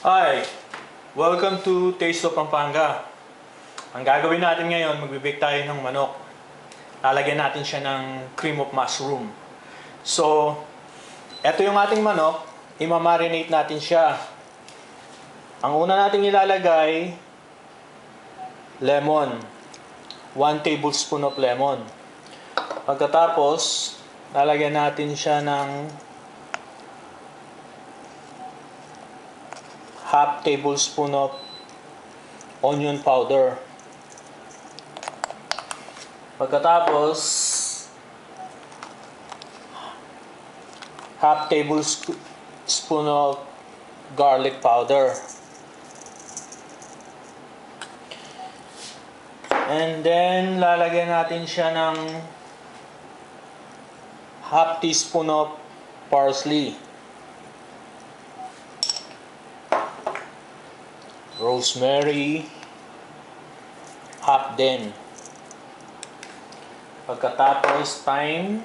Hi! Welcome to Taste of Pampanga. Ang gagawin natin ngayon, magbe-bake tayo ng manok. Lalagyan natin siya ng cream of mushroom. So, eto yung ating manok. Ima-marinate natin siya. Ang una natin ilalagay, lemon. 1 tablespoon of lemon. Pagkatapos, lalagyan natin siya ng half tablespoon of onion powder. Pagkatapos, half tablespoon of garlic powder. And then, lalagyan natin siya ng half teaspoon of parsley. Rosemary, half din. Pagkatapos, thyme,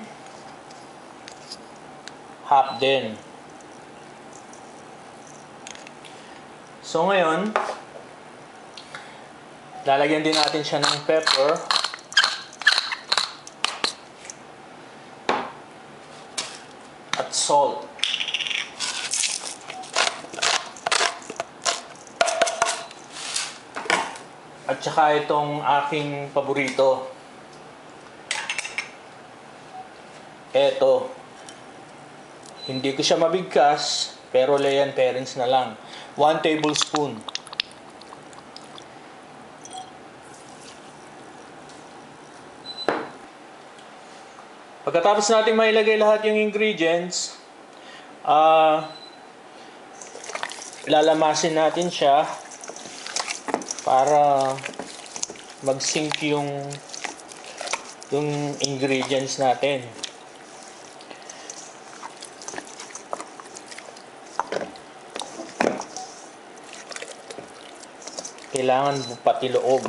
half din. So ngayon, lalagyan din natin siya ng pepper. At salt. At saka itong aking paborito. Eto. Hindi ko siya mabigkas, pero layan parents na lang. 1 tablespoon. Pagkatapos natin mailagay lahat yung ingredients, lalamasin natin siya para mag-sync yung ingredients natin. Kailangan pati loob.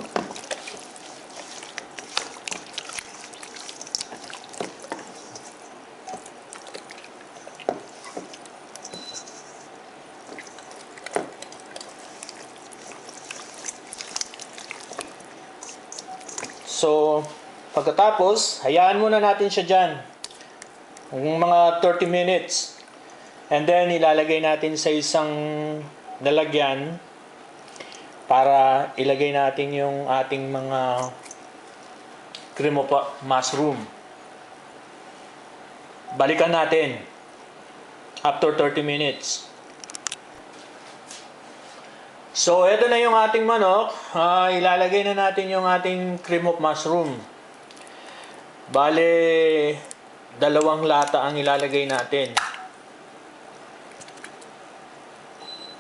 So, pagkatapos, hayaan muna natin siya dyan. Mga 30 minutes. And then, ilalagay natin sa isang lalagyan para ilagay natin yung ating mga cream of mushroom. Balikan natin after 30 minutes. So, ito na yung ating manok. Ilalagay na natin yung ating cream of mushroom. Bale, 2 lata ang ilalagay natin.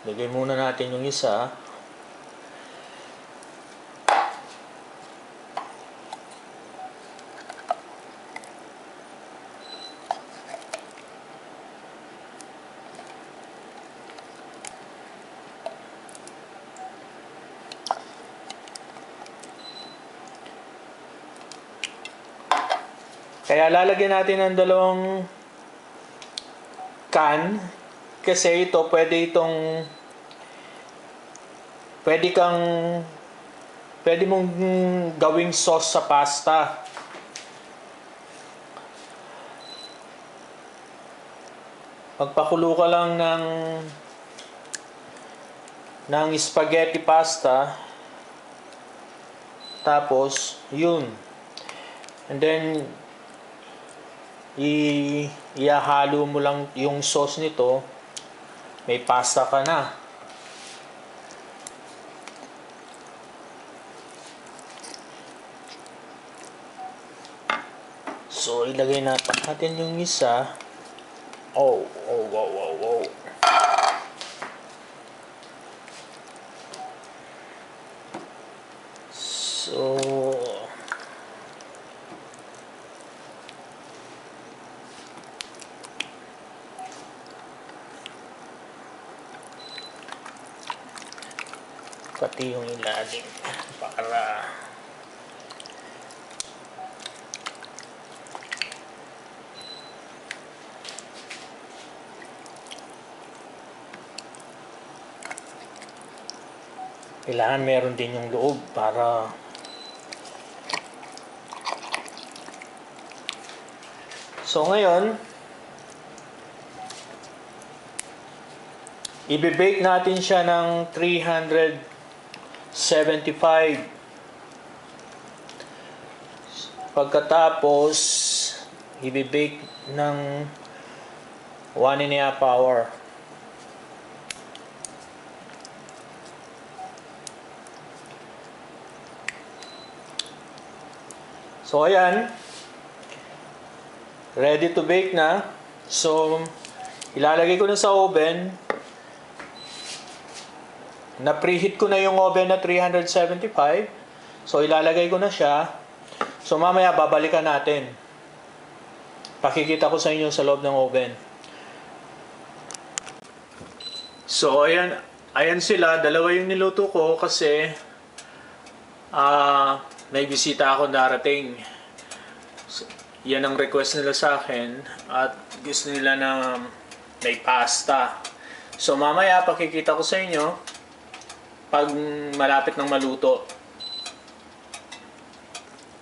Lagay muna natin yung isa. Kaya lalagyan natin ng 2 can kasi ito pwede mong gawing sauce sa pasta. Magpakulo ka lang ng spaghetti pasta, tapos yun, and then ihalo mo lang yung sauce nito, may pasta ka na. So ilagay natin yung isa. Wow. So pati yung ilalim para Kailangan meron din yung loob para so ngayon, i-bake natin siya ng 375. Pagkatapos, i-bake ng 1.5 hour. So ayan, ready to bake na. So ilalagay ko na sa oven. Na preheat ko na yung oven na 375. So ilalagay ko na siya. So mamaya babalikan natin. Pakikita ko sa inyo sa loob ng oven. So ayan sila, dalawa yung niluto ko kasi may bisita ako darating. So, yan ang request nila sa akin at gusto nila na may pasta. So mamaya pakikita ko sa inyo pag malapit ng maluto.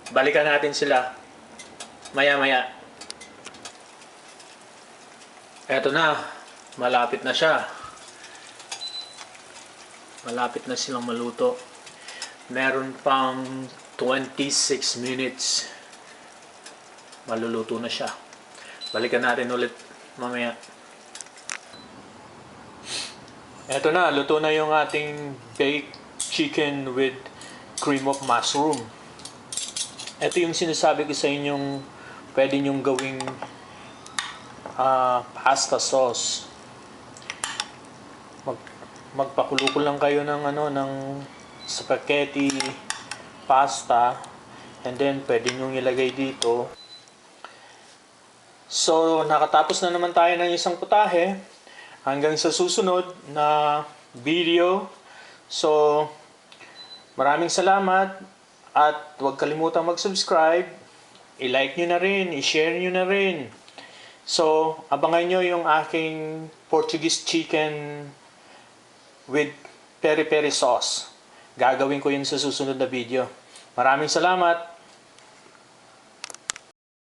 Balikan natin sila maya-maya. Eto na, malapit na siya. Malapit na silang maluto. Meron pang 26 minutes. Maluluto na siya. Balikan natin ulit mamaya. Eto na, luto na yung ating baked chicken with cream of mushroom. Ito yung sinasabi ko sa inyong pwede nyong gawing pasta sauce. Magpakulo lang kayo ng ng spaghetti pasta and then pwede nyong ilagay dito. So nakatapos na naman tayo ng isang putahe. Hanggang sa susunod na video. So, maraming salamat at huwag kalimutang mag-subscribe. I-like nyo na rin, i-share nyo na rin. So, abangan nyo yung aking Portuguese chicken with peri-peri sauce. Gagawin ko yun sa susunod na video. Maraming salamat.